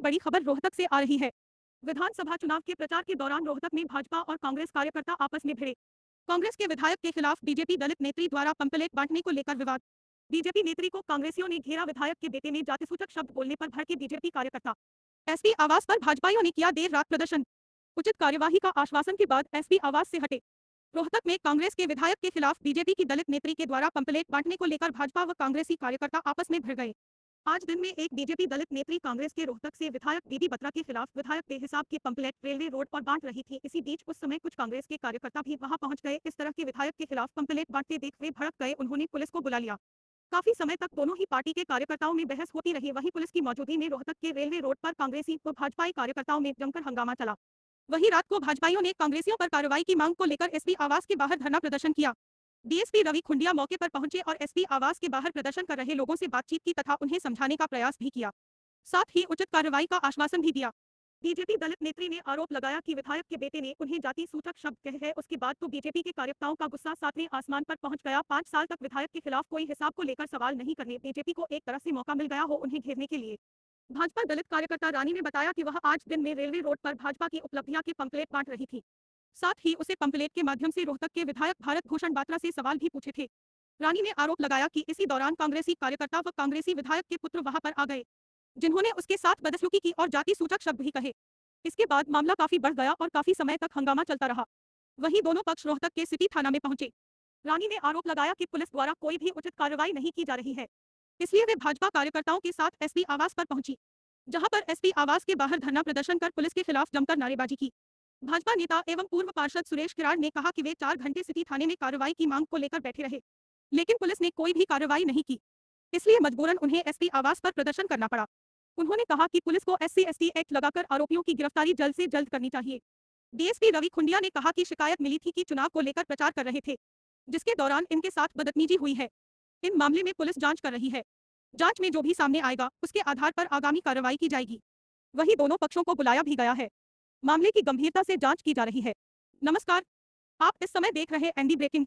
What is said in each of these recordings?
बड़ी खबर रोहतक से आ रही है। विधानसभा चुनाव के प्रचार के दौरान रोहतक में भाजपा और कांग्रेस कार्यकर्ता आपस में भिड़े। कांग्रेस के विधायक के खिलाफ बीजेपी दलित नेत्री द्वारा पंपलेट बांटने को लेकर विवाद। बीजेपी नेत्री को कांग्रेसियों ने घेरा, विधायक के बेटे ने जातिसूचक शब्द बोलने पर भड़के बीजेपी कार्यकर्ता। एसपी आवास पर भाजपाइयों ने किया देर रात प्रदर्शन। उचित कार्यवाही का आश्वासन के बाद एसपी आवास से हटे। रोहतक में कांग्रेस के विधायक के खिलाफ बीजेपी की दलित नेत्री के द्वारा पंपलेट बांटने को लेकर भाजपा व कांग्रेसी कार्यकर्ता आपस में भिड़ गए। आज दिन में एक बीजेपी दलित नेत्री कांग्रेस के रोहतक से विधायक दीदी बत्रा के खिलाफ विधायक बेहिसाब के पंपलेट रेलवे रोड पर बांट रही थी। इसी बीच उस समय कुछ कांग्रेस के कार्यकर्ता भी वहां पहुंच गए। इस तरह के विधायक के खिलाफ पंपलेट बांटते देख वे भड़क गए। उन्होंने पुलिस को बुला लिया। काफी समय तक दोनों ही पार्टी के कार्यकर्ताओं में बहस होती रही। वहीं पुलिस की मौजूदगी में रोहतक के रेलवे रोड पर कांग्रेसी व भाजपाई कार्यकर्ताओं में जमकर हंगामा चला। वहीं रात को भाजपाइयों ने कांग्रेसियों पर कार्रवाई की मांग को लेकर एसपी आवास के बाहर धरना प्रदर्शन किया। डीएसपी रवि खुंडिया मौके पर पहुंचे और एसपी आवास के बाहर प्रदर्शन कर रहे लोगों से बातचीत की तथा उन्हें समझाने का प्रयास भी किया। साथ ही उचित कार्रवाई का आश्वासन भी दिया। बीजेपी दलित नेत्री ने आरोप लगाया कि विधायक के बेटे ने उन्हें जाति सूचक शब्द कहे हैं। उसके बाद तो बीजेपी के कार्यकर्ताओं का गुस्सा सातवें आसमान पर पहुंच गया। 5 साल तक विधायक के खिलाफ कोई हिसाब को लेकर सवाल नहीं करने बीजेपी को एक तरह से मौका मिल गया हो उन्हें घेरने के लिए। भाजपा दलित कार्यकर्ता रानी ने बताया कि वह आज दिन में रेलवे रोड पर भाजपा की उपलब्धियां के पंपलेट बांट रही थी। साथ ही उसे पंपलेट के माध्यम से रोहतक के विधायक भारत भूषण बात्रा से सवाल भी पूछे थे। रानी ने आरोप लगाया कि इसी दौरान कांग्रेसी कार्यकर्ता व कांग्रेसी विधायक के पुत्र वहां पर आ गए, जिन्होंने उसके साथ बदसलूकी की और जाति सूचक शब्द भी कहे। इसके बाद मामला काफी बढ़ गया और काफी समय तक हंगामा चलता रहा। वहीं दोनों पक्ष रोहतक के सिटी थाना में पहुंचे। रानी ने आरोप लगाया कि पुलिस द्वारा कोई भी उचित कार्रवाई नहीं की जा रही है, इसलिए वे भाजपा कार्यकर्ताओं के साथ एसपी आवास पर पहुंची, जहां पर एसपी आवास के बाहर धरना प्रदर्शन कर पुलिस के खिलाफ जमकर नारेबाजी की। भाजपा नेता एवं पूर्व पार्षद सुरेश किराड़ ने कहा कि वे 4 घंटे सिटी थाने में कार्रवाई की मांग को लेकर बैठे रहे, लेकिन पुलिस ने कोई भी कार्रवाई नहीं की, इसलिए मजबूरन उन्हें एसपी आवास पर प्रदर्शन करना पड़ा। उन्होंने कहा कि पुलिस को SC/ST एक्ट लगाकर आरोपियों की गिरफ्तारी जल्द से जल्द करनी चाहिए। डीएसपी रवि खुंडिया ने कहा कि शिकायत मिली थी कि चुनाव को लेकर प्रचार कर रहे थे, जिसके दौरान इनके साथ बदतमीजी हुई है। इन मामले में पुलिस जांच कर रही है। जांच में जो भी सामने आएगा उसके आधार पर आगामी कार्रवाई की जाएगी। वहीं दोनों पक्षों को बुलाया भी गया है। मामले की गंभीरता से जांच की जा रही है। नमस्कार, आप इस समय देख रहे एनडी ब्रेकिंग।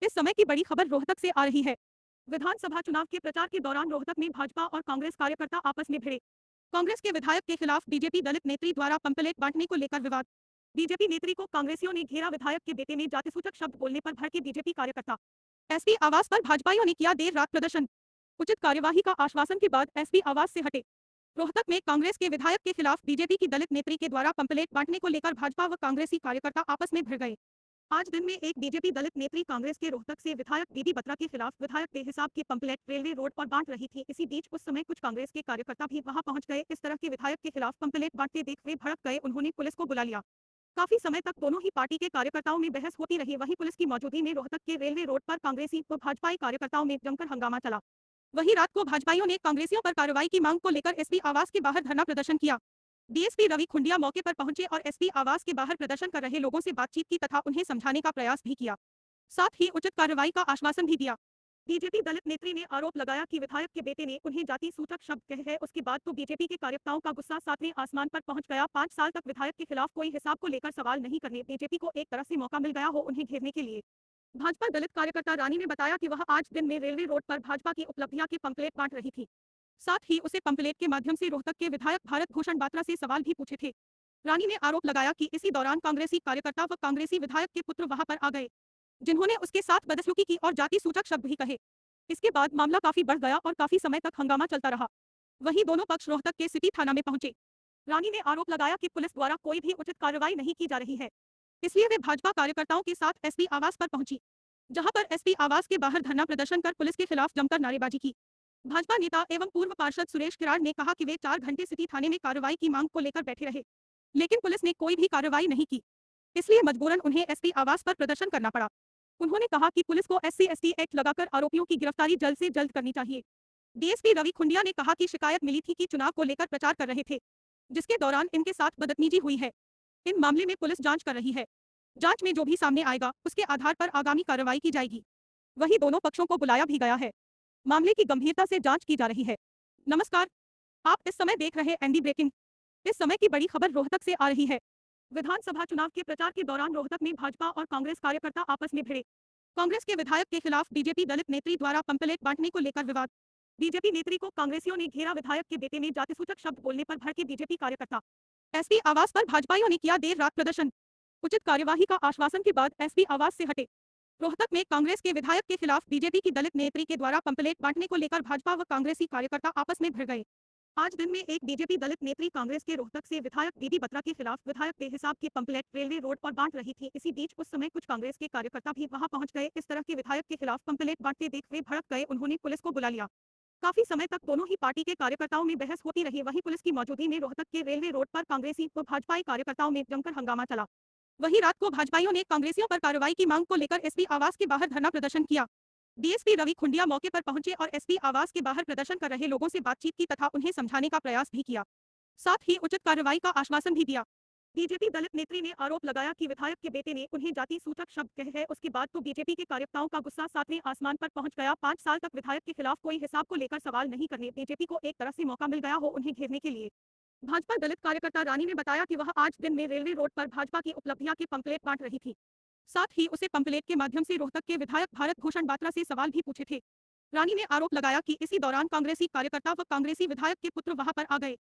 इस समय की बड़ी खबर रोहतक से आ रही है। विधानसभा चुनाव के प्रचार के दौरान रोहतक में भाजपा और कांग्रेस कार्यकर्ता आपस में भिड़े। कांग्रेस के विधायक के खिलाफ बीजेपी दलित नेत्री द्वारा पंपलेट बांटने को लेकर विवाद। बीजेपी नेत्री को कांग्रेसियों ने घेरा, विधायक के बेटे ने जातिसूचक शब्द बोलने पर भड़के बीजेपी कार्यकर्ता। एसपी आवास पर भाजपाइयों ने किया देर रात प्रदर्शन। उचित कार्यवाही का आश्वासन के बाद एसपी आवास से हटे। रोहतक में कांग्रेस के विधायक के खिलाफ बीजेपी की दलित नेत्री के द्वारा पंपलेट बांटने को लेकर भाजपा व कांग्रेसी कार्यकर्ता आपस में भिड़ गए। आज दिन में एक बीजेपी दलित नेत्री कांग्रेस के रोहतक से विधायक दीदी बत्रा के खिलाफ विधायक बेहिसाब के पंपलेट रेलवे रोड पर बांट रही थी। इसी बीच उस समय कुछ कांग्रेस के कार्यकर्ता भी वहां पहुंच गए। इस तरह के विधायक के खिलाफ पंपलेट बांटते देख वे भड़क गए। उन्होंने पुलिस को बुला लिया। काफी समय तक दोनों ही पार्टी के कार्यकर्ताओं में बहस होती रही। वहीं पुलिस की मौजूदगी में रोहतक के रेलवे रोड पर कांग्रेसी व भाजपाई कार्यकर्ताओं में जमकर हंगामा चला। वहीं रात को भाजपाइयों ने कांग्रेसियों पर कार्रवाई की मांग को लेकर एसपी आवास के बाहर धरना प्रदर्शन किया। डीएसपी रवि खुंडिया मौके पर पहुंचे और एसपी आवास के बाहर प्रदर्शन कर रहे लोगों से बातचीत की तथा उन्हें समझाने का प्रयास भी किया। साथ ही उचित कार्रवाई का आश्वासन भी दिया। बीजेपी दलित नेत्री ने आरोप लगाया कि विधायक के बेटे ने उन्हें जाति सूचक शब्द कहे हैं। उसके बाद तो बीजेपी के कार्यकर्ताओं का गुस्सा सातवें आसमान पर पहुंच गया। 5 साल तक विधायक के खिलाफ कोई हिसाब को लेकर सवाल नहीं करने बीजेपी को एक तरह से मौका मिल गया हो उन्हें घेरने के लिए। भाजपा दलित कार्यकर्ता रानी ने बताया कि वह आज दिन में रेलवे रोड पर भाजपा की उपलब्धियां के पंपलेट बांट रही थी। साथ ही उसे पंपलेट के माध्यम से रोहतक के विधायक भारत भूषण बात्रा से सवाल भी पूछे थे। रानी ने आरोप लगाया कि इसी दौरान कांग्रेसी कार्यकर्ता व कांग्रेसी विधायक के पुत्र वहां पर आ गए, जिन्होंने उसके साथ बदसलूकी की और जाति सूचक शब्द भी कहे। इसके बाद मामला काफी बढ़ गया और काफी समय तक हंगामा चलता रहा। वहीं दोनों पक्ष रोहतक के सिटी थाना में पहुंचे। रानी ने आरोप लगाया कि पुलिस द्वारा कोई भी उचित कार्रवाई नहीं की जा रही है, इसलिए वे भाजपा कार्यकर्ताओं के साथ एसपी आवास पर पहुंची, जहां पर एसपी आवास के बाहर धरना प्रदर्शन कर पुलिस के खिलाफ जमकर नारेबाजी की। भाजपा नेता एवं पूर्व पार्षद सुरेश किराड़ ने कहा कि वे 4 घंटे सिटी थाने में कार्रवाई की मांग को लेकर बैठे रहे, लेकिन पुलिस ने कोई भी कार्रवाई नहीं की, इसलिए मजबूरन उन्हें एसपी आवास पर प्रदर्शन करना पड़ा। उन्होंने कहा कि पुलिस को SC/ST एक्ट लगाकर आरोपियों की गिरफ्तारी जल्द से जल्द करनी चाहिए। डीएसपी रवि खुंडिया ने कहा कि शिकायत मिली थी कि चुनाव को लेकर प्रचार कर रहे थे, जिसके दौरान इनके साथ बदतमीजी हुई है। इन मामले में पुलिस जांच कर रही है। जांच में जो भी सामने आएगा उसके आधार पर आगामी कार्रवाई की जाएगी। वहीं दोनों पक्षों को बुलाया भी गया है। मामले की गंभीरता से जांच की जा रही है। नमस्कार, आप इस समय देख रहे एनडी ब्रेकिंग। इस समय की बड़ी खबर रोहतक से आ रही है। विधानसभा चुनाव के प्रचार के दौरान रोहतक में भाजपा और कांग्रेस कार्यकर्ता आपस में भिड़े। कांग्रेस के विधायक के खिलाफ बीजेपी दलित नेत्री द्वारा पंपलेट बांटने को लेकर विवाद। बीजेपी नेत्री को कांग्रेसियों ने घेरा, विधायक के बेटे ने जातिसूचक शब्द बोलने पर भड़के बीजेपी कार्यकर्ता। एसपी आवास पर भाजपाइयों ने किया देर रात प्रदर्शन। उचित कार्यवाही का आश्वासन के बाद एसपी आवास से हटे। रोहतक में कांग्रेस के विधायक के खिलाफ बीजेपी की दलित नेत्री के द्वारा पंपलेट बांटने को लेकर भाजपा व कांग्रेसी कार्यकर्ता आपस में भिड़ गए। आज दिन में एक बीजेपी दलित नेत्री कांग्रेस के रोहतक से विधायक बीबी बत्रा के खिलाफ विधायक बेहिसाब के पंपलेट रेलवे रोड पर बांट रही थी। इसी बीच उस समय कुछ कांग्रेस के कार्यकर्ता भी वहां पहुंच गए। इस तरह के विधायक के खिलाफ पंपलेट बांटते देख वे भड़क गए। उन्होंने पुलिस को बुला लिया। काफी समय तक दोनों ही पार्टी के कार्यकर्ताओं में बहस होती रही। वहीं पुलिस की मौजूदगी में रोहतक के रेलवे रोड पर कांग्रेसी व भाजपाई कार्यकर्ताओं में जमकर हंगामा चला। वहीं रात को भाजपाइयों ने कांग्रेसियों पर कार्रवाई की मांग को लेकर एसपी आवास के बाहर धरना प्रदर्शन किया। डीएसपी रवि खुंडिया मौके पर पहुंचे और एसपी आवास के बाहर प्रदर्शन कर रहे लोगों से बातचीत की तथा उन्हें समझाने का प्रयास भी किया। साथ ही उचित कार्रवाई का आश्वासन भी दिया। बीजेपी दलित नेत्री ने आरोप लगाया कि विधायक के बेटे ने उन्हें जाति सूचक शब्द कहे हैं। उसके बाद तो बीजेपी के कार्यकर्ताओं का गुस्सा सातवें आसमान पर पहुंच गया। 5 साल तक विधायक के खिलाफ कोई हिसाब को लेकर सवाल नहीं करने बीजेपी को एक तरह से मौका मिल गया हो उन्हें घेरने के लिए। भाजपा दलित कार्यकर्ता रानी ने बताया कि वह आज दिन में रेलवे रोड पर भाजपा की उपलब्धियां के पंपलेट बांट रही थी। साथ ही उसे पंपलेट के माध्यम से रोहतक के विधायक भारत भूषण बात्रा से सवाल भी पूछे थे। रानी ने आरोप लगाया कि इसी दौरान कांग्रेसी कार्यकर्ता व कांग्रेसी विधायक के पुत्र वहां पर आ गए,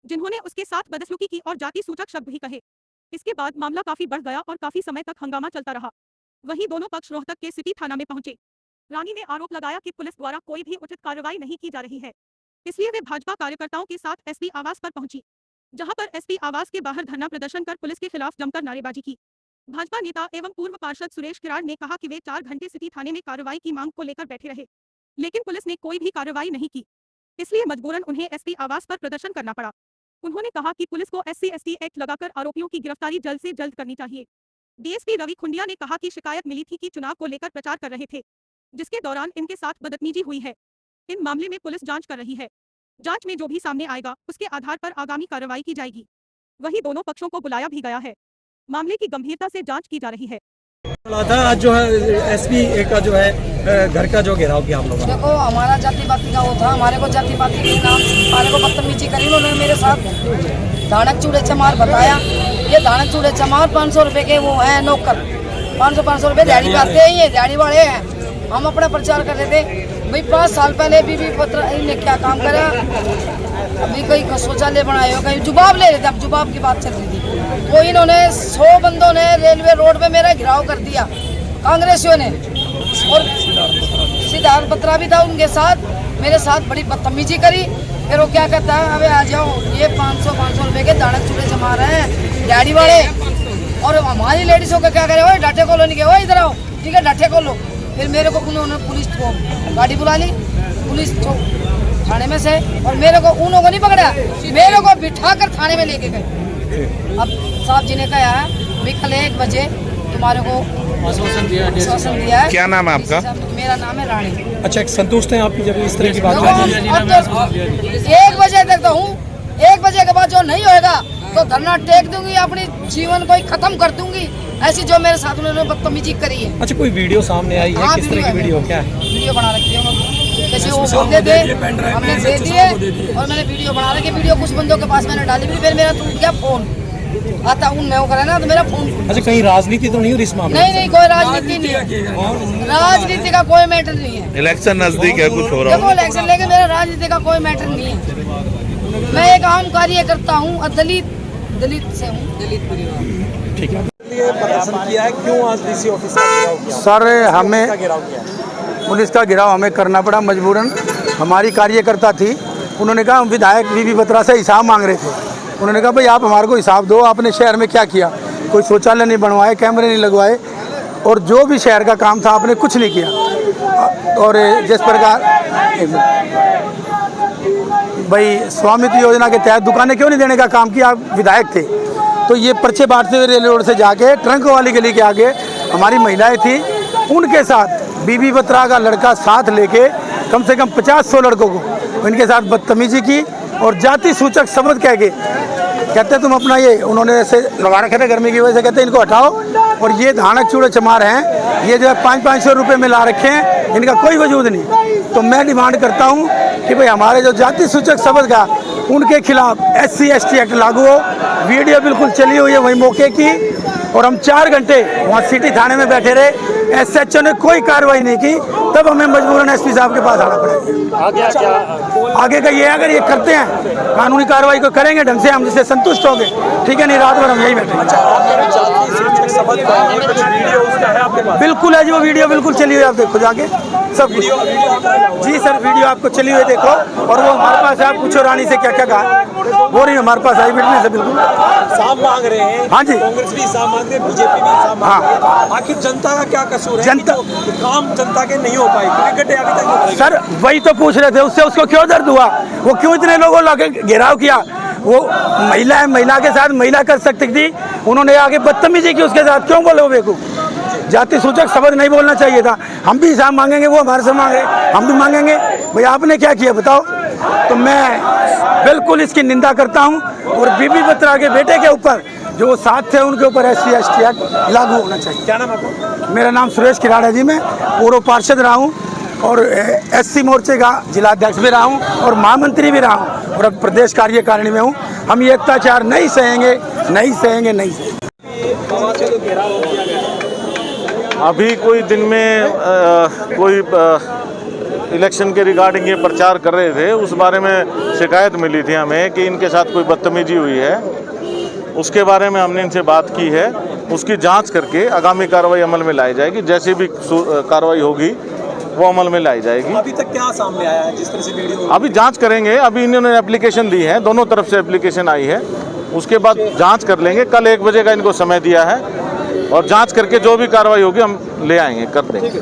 जिन्होंने उसके साथ बदसलूकी की और जाति सूचक शब्द भी कहे। इसके बाद मामला काफी बढ़ गया और काफी समय तक हंगामा चलता रहा। वहीं दोनों पक्ष रोहतक के सिटी थाना में पहुंचे। रानी ने आरोप लगाया कि पुलिस द्वारा कोई भी उचित कार्रवाई नहीं की जा रही है, इसलिए वे भाजपा कार्यकर्ताओं के साथ एसपी आवास पर पहुंची, जहां पर एसपी आवास के बाहर धरना प्रदर्शन कर पुलिस के खिलाफ जमकर नारेबाजी की। भाजपा नेता एवं पूर्व पार्षद सुरेश किराड़ ने कहा कि वे 4 घंटे सिटी थाने में कार्रवाई की मांग को लेकर बैठे रहे, लेकिन पुलिस ने कोई भी कार्रवाई नहीं की, इसलिए मजबूरन उन्हें एसपी आवास पर प्रदर्शन करना पड़ा। उन्होंने कहा कि पुलिस को SC/ST एक्ट लगाकर आरोपियों की गिरफ्तारी जल्द से जल्द करनी चाहिए। डीएसपी रवि खुंडिया ने कहा कि शिकायत मिली थी कि चुनाव को लेकर प्रचार कर रहे थे, जिसके दौरान इनके साथ बदतमीजी हुई है। इन मामले में पुलिस जांच कर रही है। जांच में जो भी सामने आएगा उसके आधार पर आगामी कार्रवाई की जाएगी। वहीं दोनों पक्षों को बुलाया भी गया है। मामले की गंभीरता से जांच की जा रही है। आज जो है एसपी का जो है घर का जो घेराव किया हम लोगों ने। देखो, हमारा जाति पाति का वो था, हमारे को जाति पाति के नाम हमारे को बदतमीजी करी उन्होंने मेरे साथ। धानक चूड़े चमार बताया, ये धानक चूड़े चमार 500 रुपए के वो है नौकर, 500 रुपए दिहाड़ी पाते हैं, ये दिहाड़ी वाले हैं। हम अपना प्रचार कर रहे थे भाई 5 साल पहले बीबी पत्र इनने क्या काम करा, अभी कोई शौचालय बनाए हो, कहीं जुबाब ले रहे थे। अब जुबाब की बात चल रही थी तो इन्होंने 100 बंदों ने रेलवे रोड पे मेरा घेराव कर दिया कांग्रेसियों ने, और सिद्धार्थ बत्रा भी था उनके साथ, मेरे साथ बड़ी बदतमीजी करी। फिर वो क्या कहता है, अबे आ जाओ, ये 500 रुपए के दानक चूड़े जमा रहे हैं गाड़ी वाले, और हमारी लेडीजों का क्या करे, डाटे खोलो, नहीं के इधर आओ, ठीक है डाटे खोलो। फिर मेरे को उन्होंने पुलिस को गाड़ी बुला ली, पुलिस तो थाने में से, और मेरे को उन्होंने नहीं पकड़ा, मेरे को बिठा कर थाने में लेके गए। अब साहब जी ने कहा है भाई कल 1 बजे तुम्हारे को आश्वासन दिया है। क्या नाम है आपका? मेरा नाम है रानी। अच्छा, संतुष्ट हैं आपकी जब इस तरह की बात? 1 बजे तक तो हूँ, 1 बजे के बाद जो नहीं होगा तो धरना टेक दूंगी, अपनी जीवन को ही खत्म कर दूंगी, ऐसी जो मेरे साथ उन्होंने बदतमीजी करी है। अच्छा, कोई वीडियो सामने आई है? किस तरह की वीडियो, क्या है? वीडियो बना रखी है, जैसे वो बंदे थे हमने दे दिए, और मैंने वीडियो बना रखी। वीडियो कुछ बंदों के पास मैंने डाली भी, फिर मेरा टूट गया फोन, आता हूँ मैं वो करे ना तो मेरा फोन। अच्छा, कहीं राजनीति तो नहीं हो इस मामले? नहीं, कोई राजनीति नहीं है, राजनीति का कोई मैटर नहीं है। इलेक्शन नजदीक है, कुछ हो रहा देखो इलेक्शन लेके मेरा राजनीति का कोई मैटर नहीं है। मैं एक आम कार्यकर्ता हूँ, दलित से हूँ, दलित परिवार। ठीक है, प्रदर्शन किया है, क्यों आज डीसी ऑफिस का घेराव किया? सर, हमें पुलिस का घेराव हमें करना पड़ा मजबूरन। हमारी कार्यकर्ता थी, उन्होंने कहा विधायक बीबी बत्रा से हिसाब मांग रहे थे। उन्होंने कहा भाई आप हमारे को हिसाब दो, आपने शहर में क्या किया, कोई शौचालय नहीं बनवाए, कैमरे नहीं लगवाए, और जो भी शहर का काम था आपने कुछ नहीं किया। और जिस प्रकार भाई स्वामित्व योजना के तहत दुकानें क्यों नहीं देने का काम किया, आप विधायक थे, तो ये पर्चे बांटते हुए रेल रोड से जाके ट्रंक वाली गली के आगे हमारी महिलाएं थी, उनके साथ बीबी बत्रा का लड़का साथ लेके कम से कम 50-100 लड़कों को इनके साथ बदतमीजी की, और जाति सूचक शब्द कह के कहते तुम अपना ये, उन्होंने ऐसे लगा रखे थे गर्मी की वजह से, कहते इनको हटाओ, और ये धानक चूड़े चमार हैं, ये जो है 500-500 रुपये में ला रखे हैं, इनका कोई वजूद नहीं। तो मैं डिमांड करता हूँ कि भाई हमारे जो जाति सूचक शब्द का उनके खिलाफ SC ST एक्ट लागू हो। वीडियो बिल्कुल चली हुई है वही मौके की, और हम 4 घंटे वहाँ सिटी थाने में बैठे रहे, SHO ने कोई कार्रवाई नहीं की, तब हमें मजबूरन SP साहब के पास आना पड़ेगा। आगे का ये, अगर ये करते हैं कानूनी कार्रवाई को करेंगे ढंग से, हम जिससे संतुष्ट होंगे, ठीक है, नहीं रात भर हम यही बैठे। बिल्कुल है जी, वो वीडियो बिल्कुल चली हुई, आप देखो जाके सब कुछ। जी सर, वीडियो आपको चली हुई देखो, और वो हमारे पास है, आप पूछो रानी से क्या क्या कहा, वो नहीं हमारे पास आई विटनेस है। बिल्कुल साफ मांग रहे हैं। हाँ जी, कांग्रेस भी साफ मांग रही है, बीजेपी भी साफ मांग रही है। आखिर जनता का क्या कसूर है? जनता काम जनता के नहीं हो पाए, गड्ढे अभी तक। सर वही तो पूछ रहे थे, उससे उसको क्यों दर्द हुआ, वो क्यों इतने लोगों ने घेराव किया? वो महिला है, महिला के साथ महिला कर सकती थी, उन्होंने आगे बदतमीजी की उसके साथ, क्यों बोले? वो बेवकूफ, जाति सूचक शब्द नहीं बोलना चाहिए था। हम भी हिसाब मांगेंगे, वो हमारे से मांगे, हम भी मांगेंगे, भाई आपने क्या किया बताओ। तो मैं बिल्कुल इसकी निंदा करता हूं, और बीबी बत्रा के बेटे के ऊपर जो साथ थे उनके ऊपर SC ST एक्ट लागू होना चाहिए। क्या नाम आपका? मेरा नाम सुरेश किराड़ा जी, मैं पूर्व पार्षद रहा हूँ, और SC मोर्चे का जिलाध्यक्ष भी रहा हूँ, और महामंत्री भी रहा हूँ, और अब प्रदेश कार्यकारिणी में हूँ। हम ये अत्याचार नहीं सहेंगे, नहीं सहेंगे, नहीं सहेंगे। अभी कोई दिन में कोई इलेक्शन के रिगार्डिंग ये प्रचार कर रहे थे, उस बारे में शिकायत मिली थी हमें कि इनके साथ कोई बदतमीजी हुई है। उसके बारे में हमने इनसे बात की है, उसकी जांच करके आगामी कार्रवाई अमल में लाई जाएगी। जैसी भी कार्रवाई होगी वो अमल में लाई जाएगी। अभी तक क्या सामने आया है जिस तरह से वीडियो? अभी जांच करेंगे, अभी इन्होंने एप्लीकेशन दी है, दोनों तरफ से एप्लीकेशन आई है, उसके बाद जांच कर लेंगे। कल 1 बजे का इनको समय दिया है, और जांच करके जो भी कार्रवाई होगी हम ले आएंगे, कर देंगे।